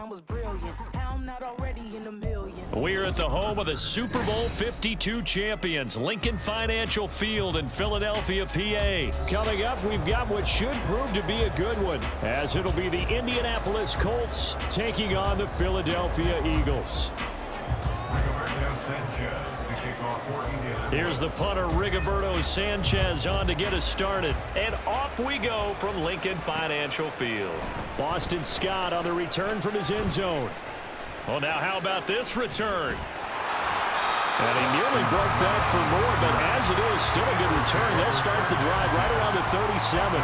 mine was brilliant. How I'm not already in the millions. We're at the home of the Super Bowl 52 champions, Lincoln Financial Field in Philadelphia, PA. Coming up, we've got what should prove to be a good one, as it'll be the Indianapolis Colts taking on the Philadelphia Eagles. Here's the punter, Rigoberto Sanchez, on to get us started. And off we go from Lincoln Financial Field. Boston Scott on the return from his end zone. Well, now how about this return? And he nearly broke that for more, but as it is, still a good return. They'll start the drive right around the 37.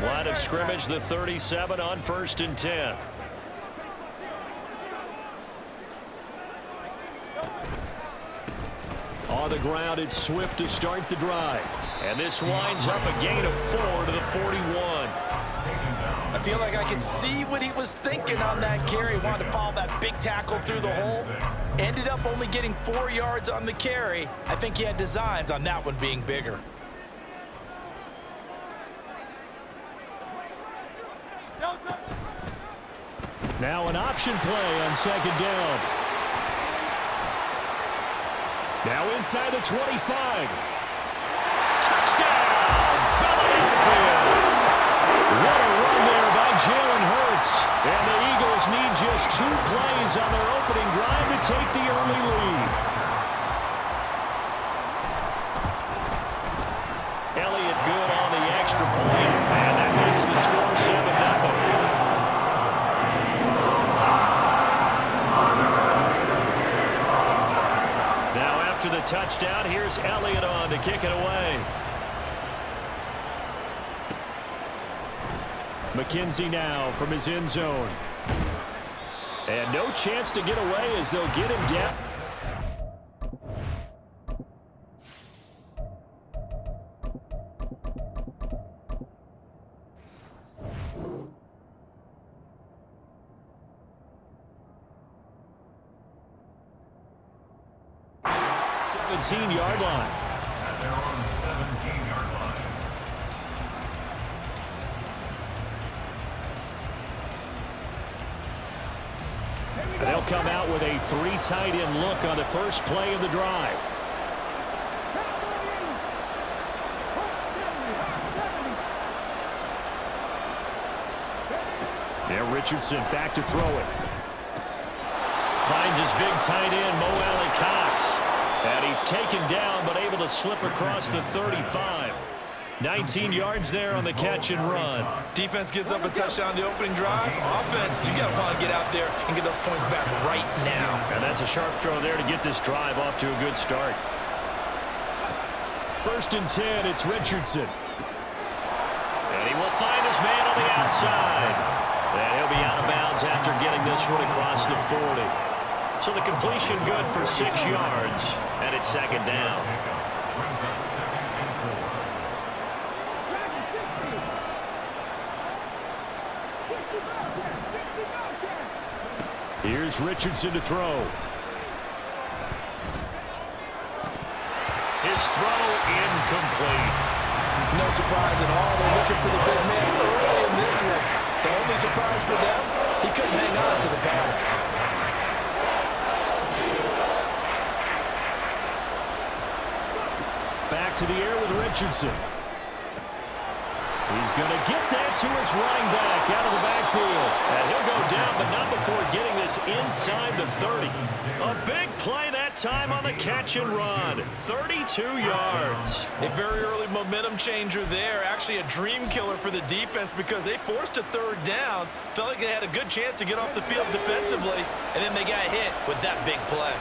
Line of scrimmage, the 37 on 1st and 10. On the ground, it's Swift to start the drive. And this winds up a gain of 4 to the 41. I feel like I can see what he was thinking on that carry. Wanted to follow that big tackle through the hole. Ended up only getting 4 yards on the carry. I think he had designs on that one being bigger. Now an option play on 2nd down. Now inside the 25. Touchdown, Philadelphia! What a run there by Jalen Hurts. And the Eagles need just 2 plays on their opening drive to take the early lead. Elliott good on the extra point, and that makes the score 7-0. To the touchdown, here's Elliott on to kick it away. McKenzie now from his end zone. And no chance to get away as they'll get him down. Yard line. They're on the 17-yard line. And they'll come out with a 3 tight end look on the first play of the drive. Now Richardson back to throw it. Finds his big tight end, Mo Alley-Cox. And he's taken down, but able to slip across the 35. 19 yards there on the catch and run. Defense gives up a touchdown on the opening drive. Offense, you got to want to get out there and get those points back right now. And that's a sharp throw there to get this drive off to a good start. 1st and 10, it's Richardson. And he will find his man on the outside. And he'll be out of bounds after getting this one across the 40. So the completion good for 6 yards, and it's 2nd down. Here's Richardson to throw. His throw incomplete. No surprise at all. They're looking for the big man early in this one. The only surprise for them, he couldn't hang on to the pass. Back to the air with Richardson. He's going to get that to his running back out of the backfield. And he'll go down, but not before getting this inside the 30. A big play that time on the catch and run. 32 yards. A very early momentum changer there. Actually a dream killer for the defense because they forced a 3rd down. Felt like they had a good chance to get off the field defensively, and then they got hit with that big play.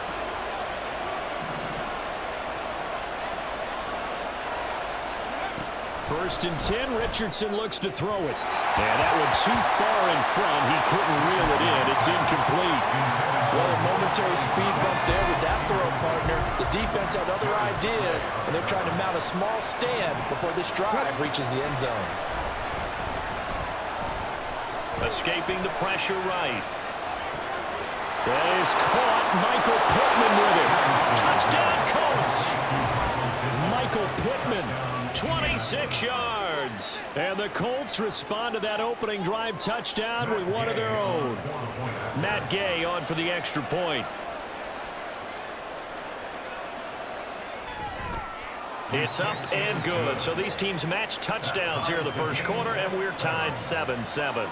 First and 10, Richardson looks to throw it. And that one too far in front. He couldn't reel it in. It's incomplete. Well, a momentary speed bump there with that throw, partner. The defense had other ideas, and they're trying to mount a small stand before this drive reaches the end zone. Escaping the pressure right. That is caught. Michael Pittman with it. 6 yards. And the Colts respond to that opening drive touchdown with one of their own. Matt Gay on for the extra point. It's up and good. So these teams match touchdowns here in the first quarter, and we're tied 7-7.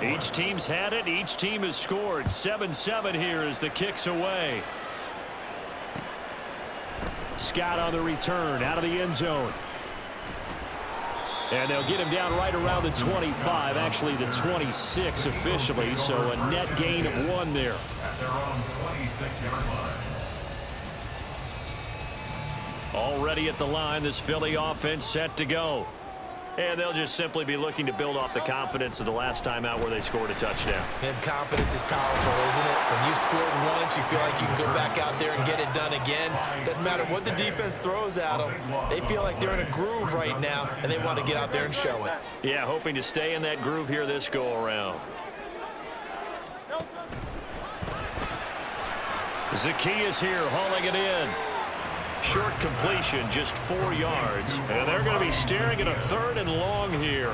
Each team's had it. Each team has scored. 7-7 here as the kick's away. Scott on the return out of the end zone. And they'll get him down right around the 25, actually the 26 officially, so a net gain of 1 there. At their own 26-yard line. Already at the line, this Philly offense set to go. And they'll just simply be looking to build off the confidence of the last time out where they scored a touchdown. And confidence is powerful, isn't it? When you've scored once, you feel like you can go back out there and get it done again. Doesn't matter what the defense throws at them. They feel like they're in a groove right now, and they want to get out there and show it. Yeah, hoping to stay in that groove here this go-around. Zacchaeus here hauling it in. Short completion, just 4 yards. And they're going to be staring at a 3rd and long here.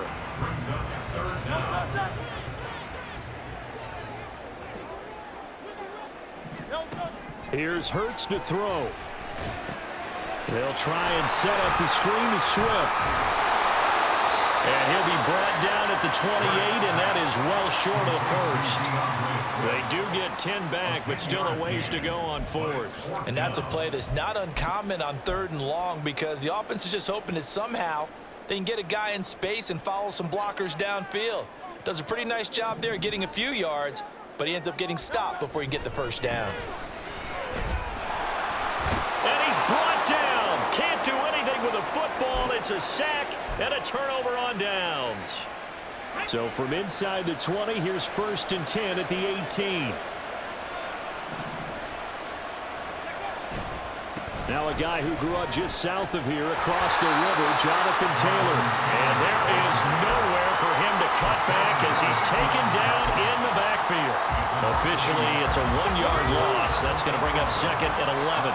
Here's Hurts to throw. They'll try and set up the screen to Swift. And he'll be brought down at the 28, and that is well short of the first. They do get 10 back, but still a ways to go on 4th. And that's a play that's not uncommon on 3rd and long because the offense is just hoping that somehow they can get a guy in space and follow some blockers downfield. Does a pretty nice job there getting a few yards, but he ends up getting stopped before he can get the first down. And he's brought down. Can't do anything with a football. It's a sack and a turnover on downs. So from inside the 20, here's 1st and 10 at the 18. Now a guy who grew up just south of here across the river, Jonathan Taylor. And there is nowhere for him to cut back as he's taken down in the backfield. Officially, it's a 1-yard loss. That's going to bring up 2nd and 11.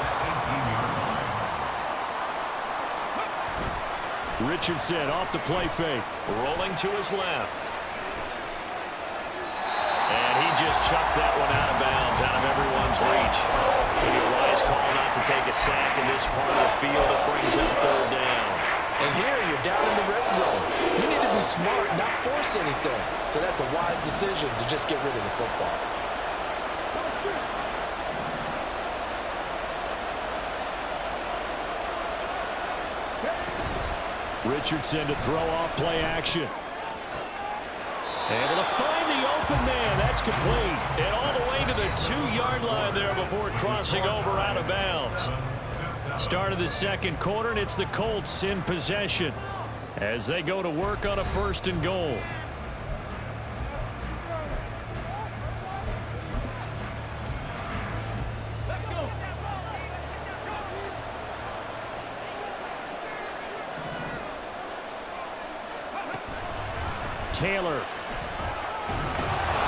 Richardson off the play fake. Rolling to his left. And he just chucked that one out of bounds, out of everyone's reach. Maybe a wise call not to take a sack in this part of the field. It brings up 3rd down. And here you're down in the red zone. You need to be smart, not force anything. So that's a wise decision to just get rid of the football. Richardson to throw off play action. Able to find the open man. That's complete. And all the way to the 2-yard line there before crossing over out of bounds. Start of the 2nd quarter, and it's the Colts in possession as they go to work on a 1st and goal. Taylor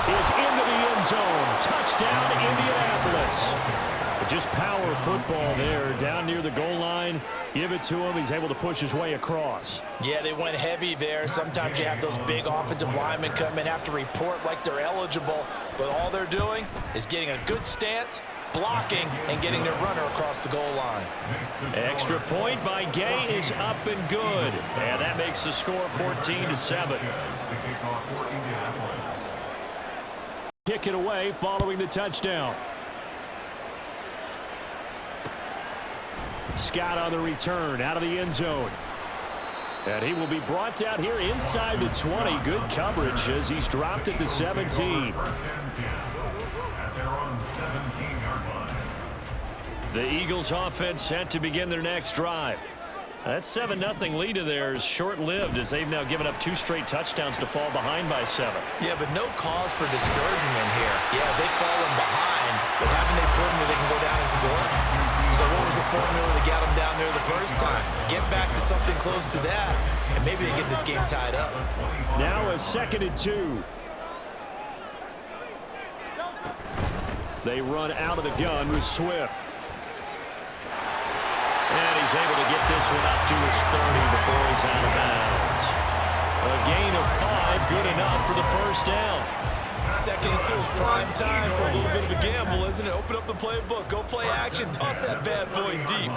is into the end zone. Touchdown, Indianapolis. Just power football there down near the goal line. Give it to him. He's able to push his way across. Yeah, they went heavy there. Sometimes you have those big offensive linemen come in, have to report like they're eligible, but all they're doing is getting a good stance, blocking, and getting their runner across the goal line. Extra point by Gay is up and good. And that makes the score 14-7. Kick it away following the touchdown. Scott on the return out of the end zone. And he will be brought down here inside the 20. Good coverage as he's dropped at the 17. The Eagles offense set to begin their next drive. That 7-0 lead of theirs short-lived as they've now given up 2 straight touchdowns to fall behind by 7. Yeah, but no cause for discouragement here. Yeah, they've fallen behind, but haven't they proven that they can go down and score? So what was the formula that got them down there the first time? Get back to something close to that, and maybe they get this game tied up. Now a 2nd and 2. They run out of the gun with Swift. And he's able to get this one up to his 30 before he's out of bounds. A gain of 5, good enough for the first down. 2nd and 2 is prime time for a little bit of a gamble, isn't it? Open up the playbook, go play action, toss that bad boy deep.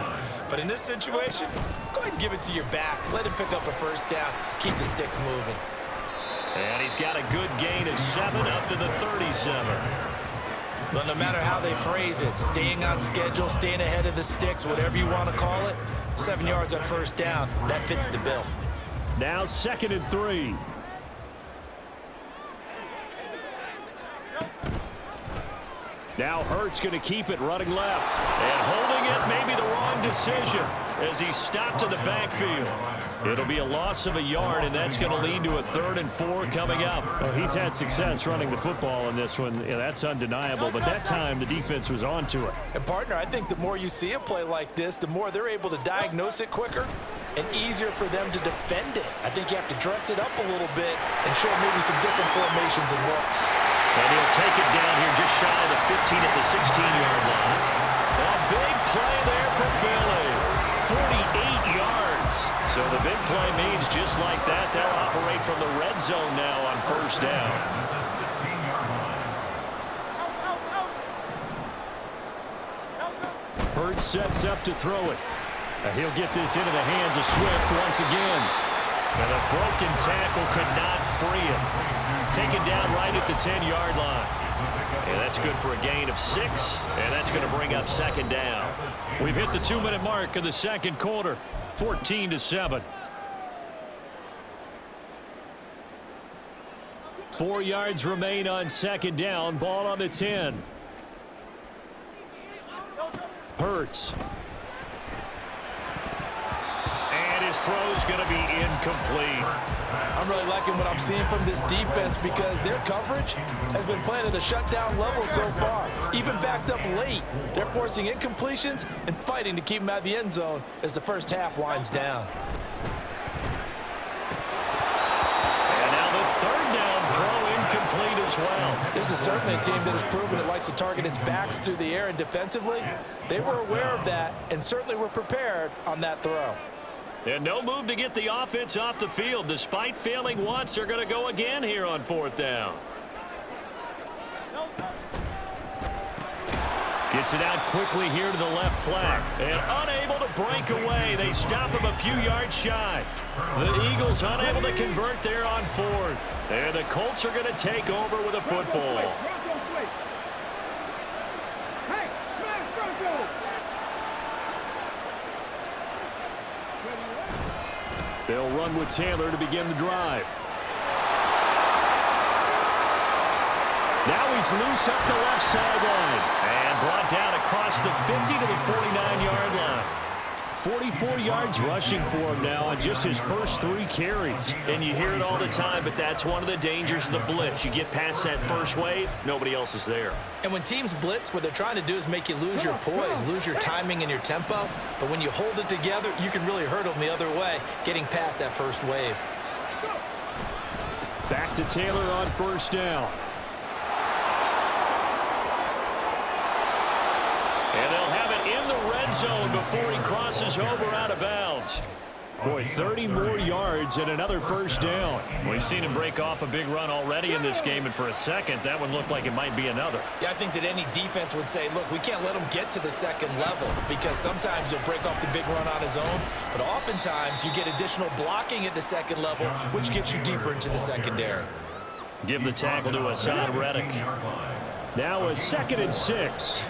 But in this situation, go ahead and give it to your back. Let him pick up a first down, keep the sticks moving. And he's got a good gain of 7 up to the 37. But no matter how they phrase it, staying on schedule, staying ahead of the sticks, whatever you want to call it, 7 yards on first down, that fits the bill. Now 2nd and 3. Now Hurts going to keep it running left. And holding it may be the wrong decision as he stopped in the backfield. It'll be a loss of a yard, and that's going to lead to a 3rd and 4 coming up. Well, he's had success running the football in this one. Yeah, that's undeniable. But that time, the defense was on to it. And, partner, I think the more you see a play like this, the more they're able to diagnose it quicker and easier for them to defend it. I think you have to dress it up a little bit and show maybe some different formations and looks. And he'll take it down here just shy of the 15 at the 16-yard line. A big play there for Philly. 48 yards. So the big play means just like that, they'll operate from the red zone now on first down. Hurts sets up to throw it. He'll get this into the hands of Swift once again. And a broken tackle could not free him. Taken down right at the 10-yard line. And that's good for a gain of 6, and that's going to bring up 2nd down. We've hit the 2-minute mark of the 2nd quarter, 14-7. 4 yards remain on 2nd down, ball on the 10. Hurts. And his throw's going to be incomplete. I'm really liking what I'm seeing from this defense because their coverage has been playing at a shutdown level so far. Even backed up late, they're forcing incompletions and fighting to keep them out of the end zone as the first half winds down. And now the 3rd down throw incomplete as well. This is certainly a team that has proven it likes to target its backs through the air, and defensively, they were aware of that and certainly were prepared on that throw. And no move to get the offense off the field. Despite failing once, they're going to go again here on 4th down. Gets it out quickly here to the left flank. And unable to break away. They stop him a few yards shy. The Eagles unable to convert there on 4th. And the Colts are going to take over with a football. They'll run with Taylor to begin the drive. Now he's loose up the left sideline. And brought down across the 50 to the 49-yard line. 44 yards rushing for him now on just his first 3 carries. And you hear it all the time, but that's one of the dangers of the blitz. You get past that first wave, nobody else is there. And when teams blitz, what they're trying to do is make you lose your poise, lose your timing and your tempo. But when you hold it together, you can really hurt them the other way, getting past that first wave. Back to Taylor on first down. And they'll have it in the red zone before he crosses over out of bounds. Boy, 30 more yards and another first down. We've seen him break off a big run already in this game, and for a second, that one looked like it might be another. Yeah, I think that any defense would say, look, we can't let him get to the 2nd level because sometimes he'll break off the big run on his own, but oftentimes you get additional blocking at the 2nd level, which gets you deeper into the secondary. Give the tackle to Hassan Reddick. Now a 2nd and 6.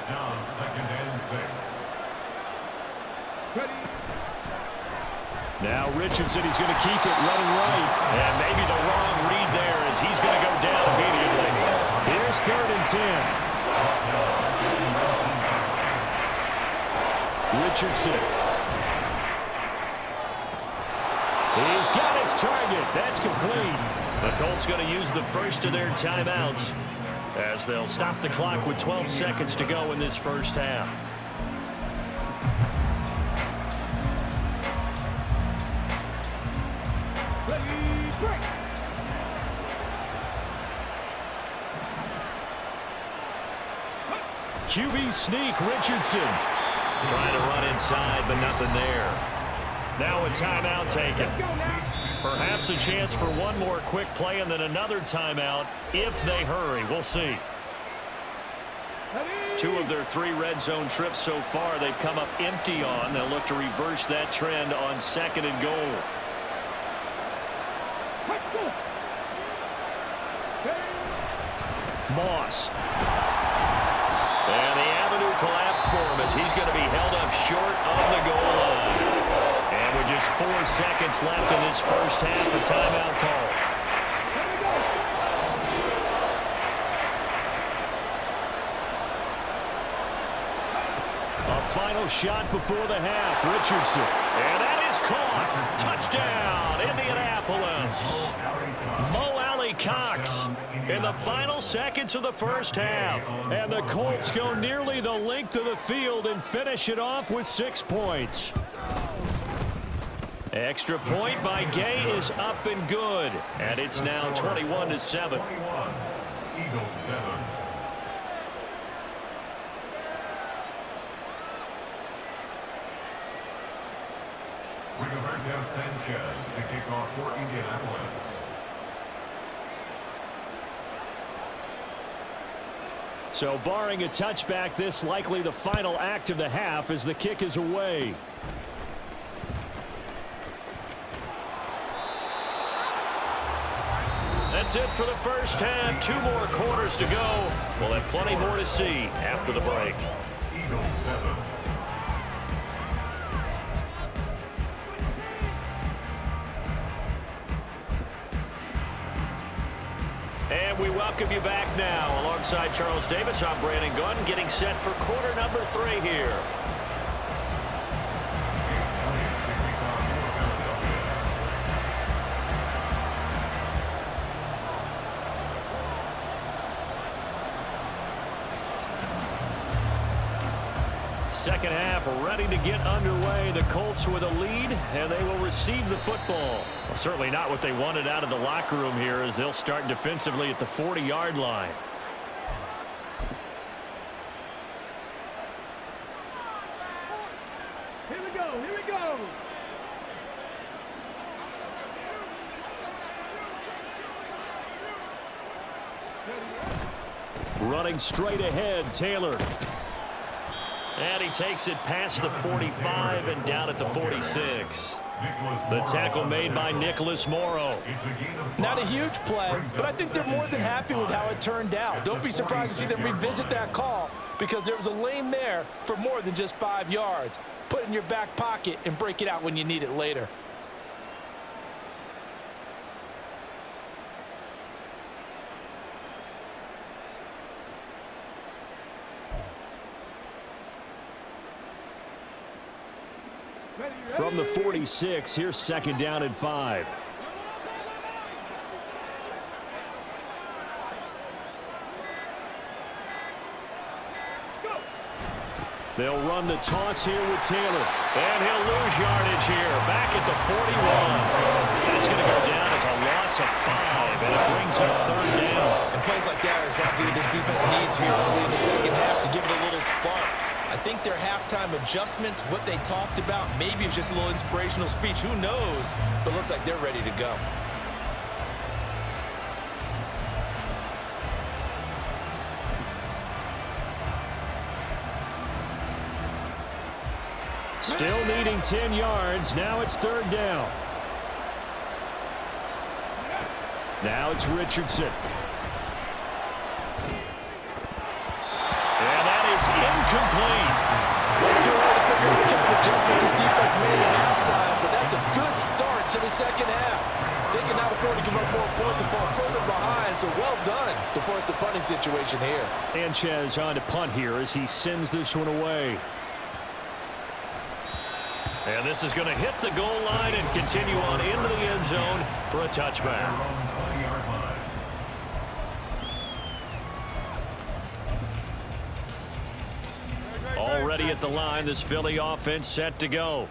Now Richardson, he's going to keep it running right. And maybe the wrong read there as he's going to go down immediately. Here's 3rd and 10. Richardson. He's got his target. That's complete. The Colts going to use the first of their timeouts as they'll stop the clock with 12 seconds to go in this first half. QB sneak, Richardson. Trying to run inside, but nothing there. Now a timeout taken. Perhaps a chance for one more quick play and then another timeout if they hurry. We'll see. 2 of their 3 red zone trips so far they've come up empty on. They'll look to reverse that trend on 2nd and goal. Moss. And the avenue collapsed for him as he's going to be held up short of the goal line. And with just 4 seconds left in this first half, a timeout call. A final shot before the half, Richardson. And that is caught. Touchdown, Indianapolis. Mo Alley-Cox in the final seconds of the first half. And the Colts go nearly the length of the field and finish it off with 6 points. Extra point by Gay is up and good. And it's now 21-7. Eagles 7. Rigoberto Sanchez to kick off for Indianapolis. So barring a touchback, this likely the final act of the half as the kick is away. That's it for the first half. 2 more quarters to go. We'll have plenty more to see after the break. Eagles 7. And we welcome you back now. Alongside Charles Davis, I'm Brandon Gunn, getting set for quarter number 3 here. Second half ready to get underway. The Colts with a lead, and they will receive the football. Well, certainly not what they wanted out of the locker room here as they'll start defensively at the 40-yard line. Here we go, here we go. Running straight ahead, Taylor. And he takes it past the 45 and down at the 46. The tackle made by Nicholas Morrow. Not a huge play, but I think they're more than happy with how it turned out. Don't be surprised to see them revisit that call because there was a lane there for more than just 5 yards. Put it in your back pocket and break it out when you need it later. From the 46, here's 2nd down and 5. They'll run the toss here with Taylor. And he'll lose yardage here. Back at the 41. That's going to go down as a loss of 5. And it brings up 3rd down. And plays like that are exactly what this defense needs here early in the second half to give it a little spark. I think their halftime adjustment, what they talked about, maybe it's just a little inspirational speech. Who knows? But looks like they're ready to go. Still needing 10 yards. Now it's 3rd down. Now it's Richardson. And that is incomplete. It's too early to figure out what kind of adjustments this defense made at halftime, but that's a good start to the second half. They can now afford to give up more points and fall further behind, so well done to force the punting situation here. Sanchez on to punt here as he sends this one away. And this is going to hit the goal line and continue on into the end zone for a touchback. Already at the line, this Philly offense set to go.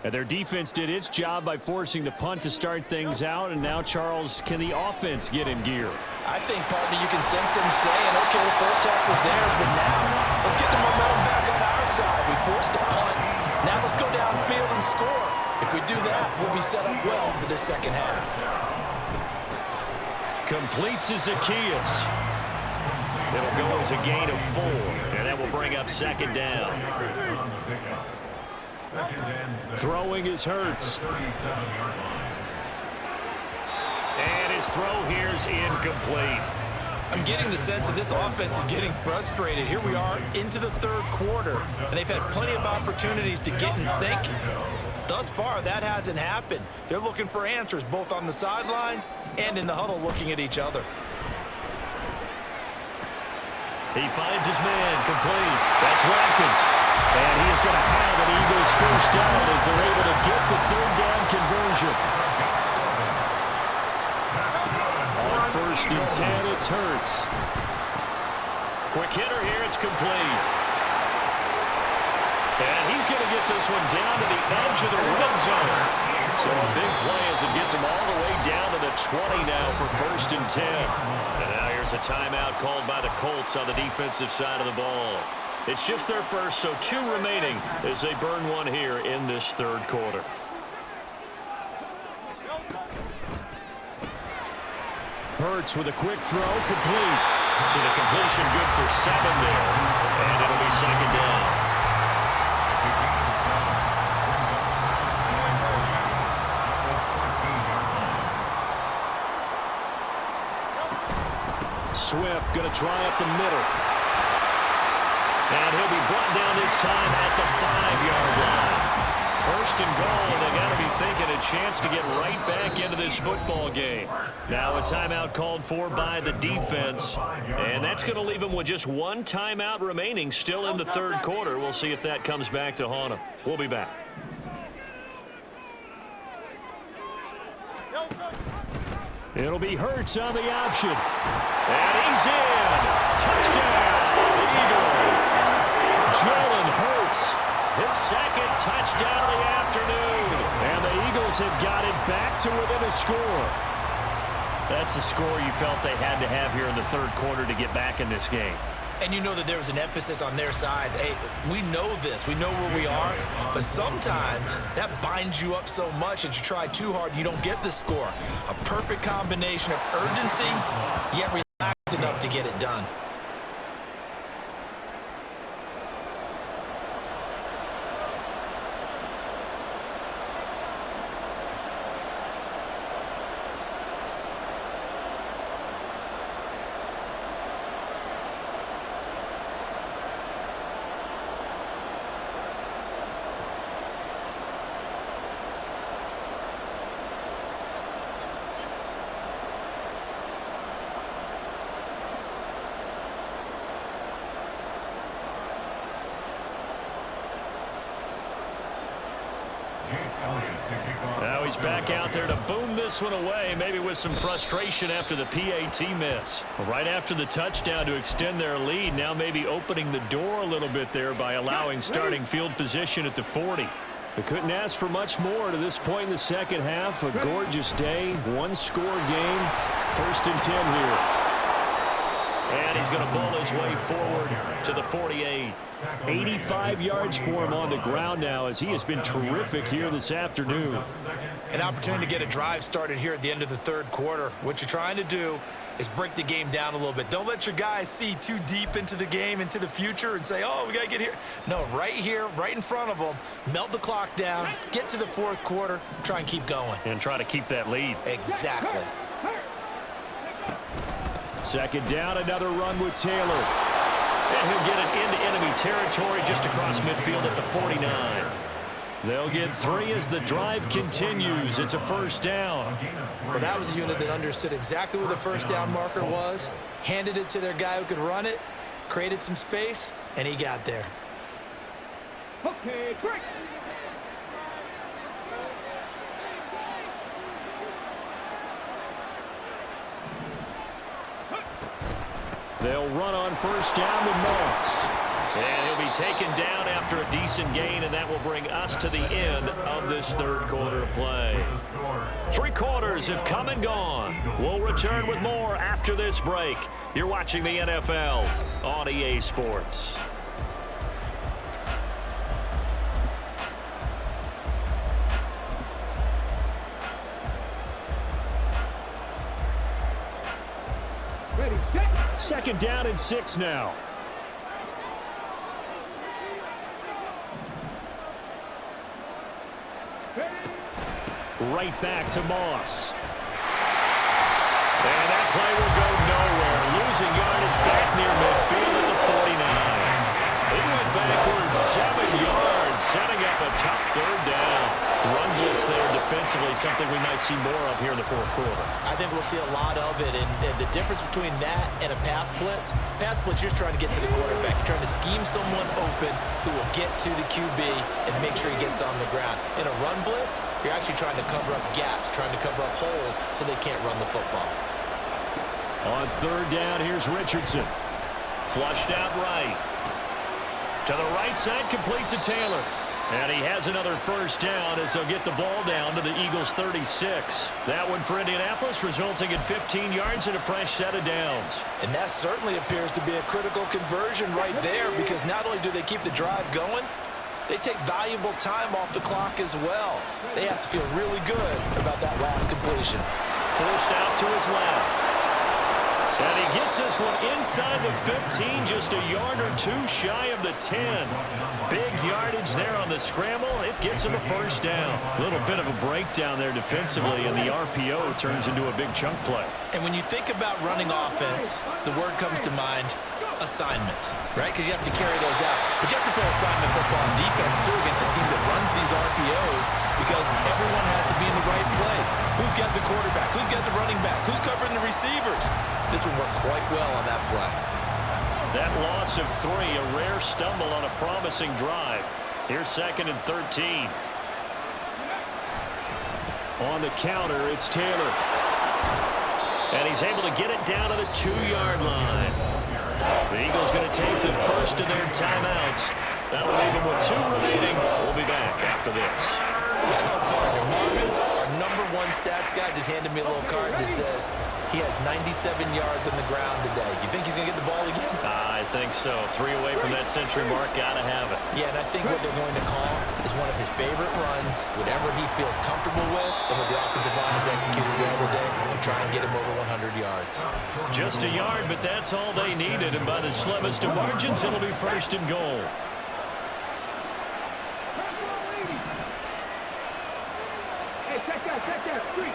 And their defense did its job by forcing the punt to start things out. And now, Charles, can the offense get in gear? I think, partner, you can sense them saying, okay, the first half was theirs, but now let's get the momentum back on our side. We forced a punt. Now let's go downfield and score. If we do that, we'll be set up well for the second half. Complete to Zacchaeus. It'll go as a gain of 4, and that will bring up second down. Throwing is Hurts. And his throw here is incomplete. I'm getting the sense that this offense is getting frustrated. Here we are into the third quarter, and they've had plenty of opportunities to get in sync. Thus far, that hasn't happened. They're looking for answers both on the sidelines and in the huddle looking at each other. He finds his man complete. That's Watkins. And he is going to have an Eagles first down as they're able to get the third down conversion. On 1st and 10, it's Hurts. Quick hitter here, it's complete. And he's going to get this one down to the edge of the red zone. So a big play as it gets him all the way down to the 20 now for 1st and 10. And now here's a timeout called by the Colts on the defensive side of the ball. It's just their first, so 2 remaining as they burn one here in this third quarter. Hurts with a quick throw, complete. So the completion good for 7 there. And it'll be second down. Swift going to try up the middle. And he'll be brought down this time at the 5-yard line. 1st and goal, and they got to be thinking a chance to get right back into this football game. Now a timeout called for by the defense, and that's going to leave them with just 1 timeout remaining still in the third quarter. We'll see if that comes back to haunt them. We'll be back. It'll be Hurts on the option. And he's in. Touchdown, Eagles. Jalen Hurts. His second touchdown of the afternoon. And the Eagles have got it back to within a score. That's a score you felt they had to have here in the third quarter to get back in this game. And you know that there was an emphasis on their side. Hey, we know this. We know where we are. But sometimes that binds you up so much that you try too hard, you don't get the score. A perfect combination of urgency, yet relaxed enough to get it done. Now he's back out there to boom this one away, maybe with some frustration after the PAT miss. Right after the touchdown to extend their lead, now maybe opening the door a little bit there by allowing starting field position at the 40. They couldn't ask for much more to this point in the second half. A gorgeous day, 1-score game. 1st and 10 here. And he's going to bowl his way forward to the 48. 85 yards for him on the ground now as he has been terrific here this afternoon. An opportunity to get a drive started here at the end of the third quarter. What you're trying to do is break the game down a little bit. Don't let your guys see too deep into the game, into the future, and say, oh, we got to get here. No, right here, right in front of them, melt the clock down, get to the fourth quarter, try and keep going. And try to keep that lead. Exactly. Second down, another run with Taylor. And he'll get it into enemy territory just across midfield at the 49. They'll get 3 as the drive continues. It's a first down. Well, that was a unit that understood exactly where the first down marker was, handed it to their guy who could run it, created some space, and he got there. Okay, break. They'll run on first down with Moss. And he'll be taken down after a decent gain, and that will bring us to the end of this third quarter of play. 3 quarters have come and gone. We'll return with more after this break. You're watching the NFL on EA Sports. Ready, set. Second down and 6 now. Right back to Moss. And that play will go nowhere. Losing yardage back near midfield at the 49. He went backwards 7 yards, setting up a tough third down. Run blitz there defensively, something we might see more of here in the fourth quarter. I think we'll see a lot of it, and the difference between that and a pass blitz, you're just trying to get to the quarterback. You're trying to scheme someone open who will get to the QB and make sure he gets on the ground. In a run blitz, you're actually trying to cover up gaps, trying to cover up holes so they can't run the football. On third down, here's Richardson. Flushed out right. To the right side, complete to Taylor. And he has another first down as they'll get the ball down to the Eagles' 36. That one for Indianapolis, resulting in 15 yards and a fresh set of downs. And that certainly appears to be a critical conversion right there, because not only do they keep the drive going, they take valuable time off the clock as well. They have to feel really good about that last completion. Forced out to his left. And he gets this one inside the 15, just a yard or 2 shy of the 10. Big yardage there on the scramble. It gets him a first down. A little bit of a breakdown there defensively, and the RPO turns into a big chunk play. And when you think about running offense, the word comes to mind, assignments, right? Because you have to carry those out. But you have to play assignment football on defense, too, against a team that runs these RPOs, because everyone has to be in the right place. Who's got the quarterback? Who's got the running back? Who's covering the receivers? This one worked quite well on that play. That loss of 3, a rare stumble on a promising drive. Here's 2nd and 13. On the counter, it's Taylor. And he's able to get it down to the 2-yard line. The Eagles going to take the first of their timeouts. That'll leave them with 2 remaining. We'll be back after this. Partner Marvin, our #1 stats guy, just handed me a little card that says he has 97 yards on the ground today. You think he's going to get the ball again? I think so. 3 away from that century mark. Got to have it. Yeah, and I think what they're going to call is one of his favorite runs, whatever he feels comfortable with, and what the offensive line has executed well today, and try and get him over 100 yards. Just a yard, but that's all they needed, and by the slimmest of margins, it'll be 1st and goal. Check that. Street.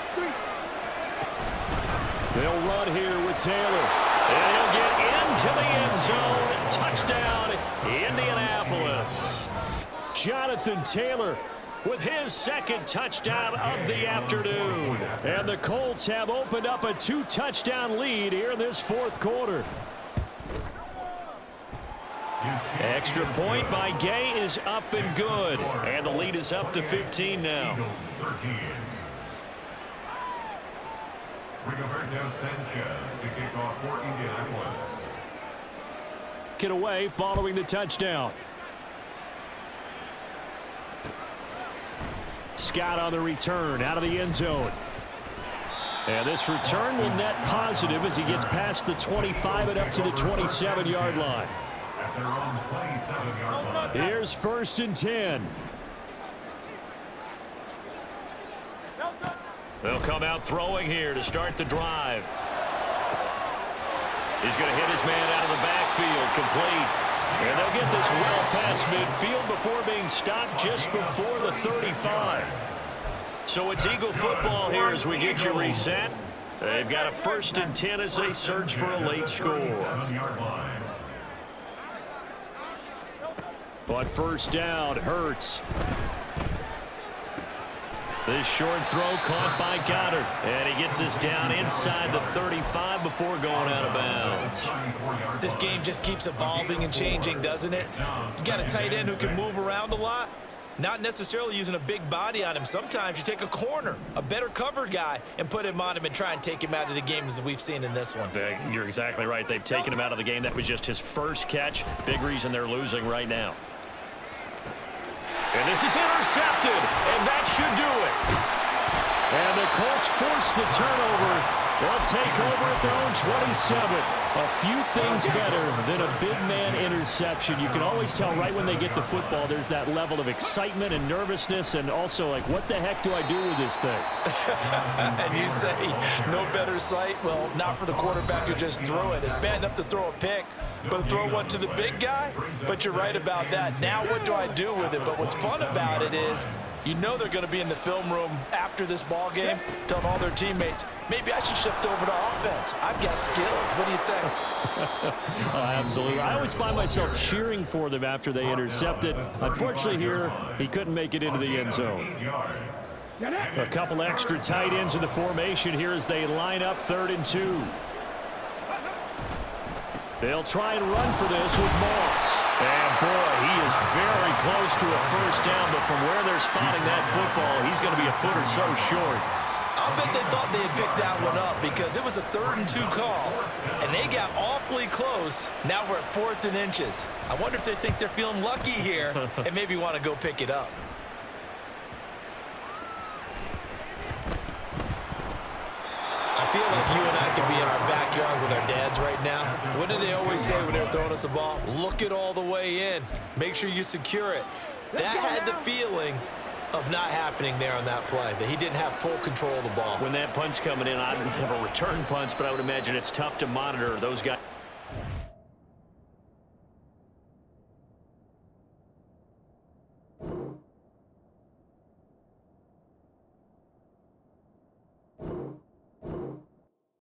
They'll run here with Taylor. And he'll get into the end zone. Touchdown, Indianapolis. Jonathan Taylor With his 2nd touchdown of the afternoon. And the Colts have opened up a 2-touchdown lead here in this 4th quarter. Extra point by Gay is up and good. And the lead is up to 15 now. Rigoberto Sanchez to kick off for Indianapolis. Get away following the touchdown. Scott on the return out of the end zone. And this return will net positive as he gets past the 25 and up to the 27-yard line. At their own 27-yard line. Here's 1st and 10. They'll come out throwing here to start the drive. He's going to hit his man out of the backfield, complete. And they'll get this well past midfield before being stopped just before the 35. So it's Eagle football here as we get you reset. They've got a 1st and 10 as they search for a late score. But first down, Hurts. This short throw caught by Goddard. And he gets this down inside the 35 before going out of bounds. This game just keeps evolving and changing, doesn't it? You got a tight end who can move around a lot. Not necessarily using a big body on him. Sometimes you take a corner, a better cover guy, and put him on him and try and take him out of the game as we've seen in this one. You're exactly right. They've taken him out of the game. That was just his first catch. Big reason they're losing right now. And this is intercepted, and that should do it. And the Colts force the turnover. They'll take over at their own 27. A few things better than a big man interception. You can always tell right when they get the football, there's that level of excitement and nervousness, and also like, what the heck do I do with this thing? And you say, no better sight? Well, not for the quarterback who just threw it. It's bad enough to throw a pick, but to throw one to the big guy? But you're right about that. Now what do I do with it? But what's fun about it is, you know they're going to be in the film room after this ball game telling all their teammates, maybe I should shift over to offense. I've got skills. What do you think? Absolutely. I always find myself cheering for them after they intercept it. Unfortunately here, he couldn't make it into the end zone. A couple extra tight ends in the formation here as they line up 3rd and 2. They'll try and run for this with Moss. And boy, he is very close to a first down, but from where they're spotting that football, he's going to be a foot or so short. I'll bet they thought they had picked that one up because it was a 3rd and 2 call, and they got awfully close. Now we're at 4th and inches. I wonder if they think they're feeling lucky here and maybe want to go pick it up. I feel like you and I could be in our backyard with our dads right now. What did they always say when they were throwing us a ball? Look it all the way in. Make sure you secure it. That had the feeling of not happening there on that play, that he didn't have full control of the ball. When that punch coming in, I don't have a return punch, but I would imagine it's tough to monitor those guys.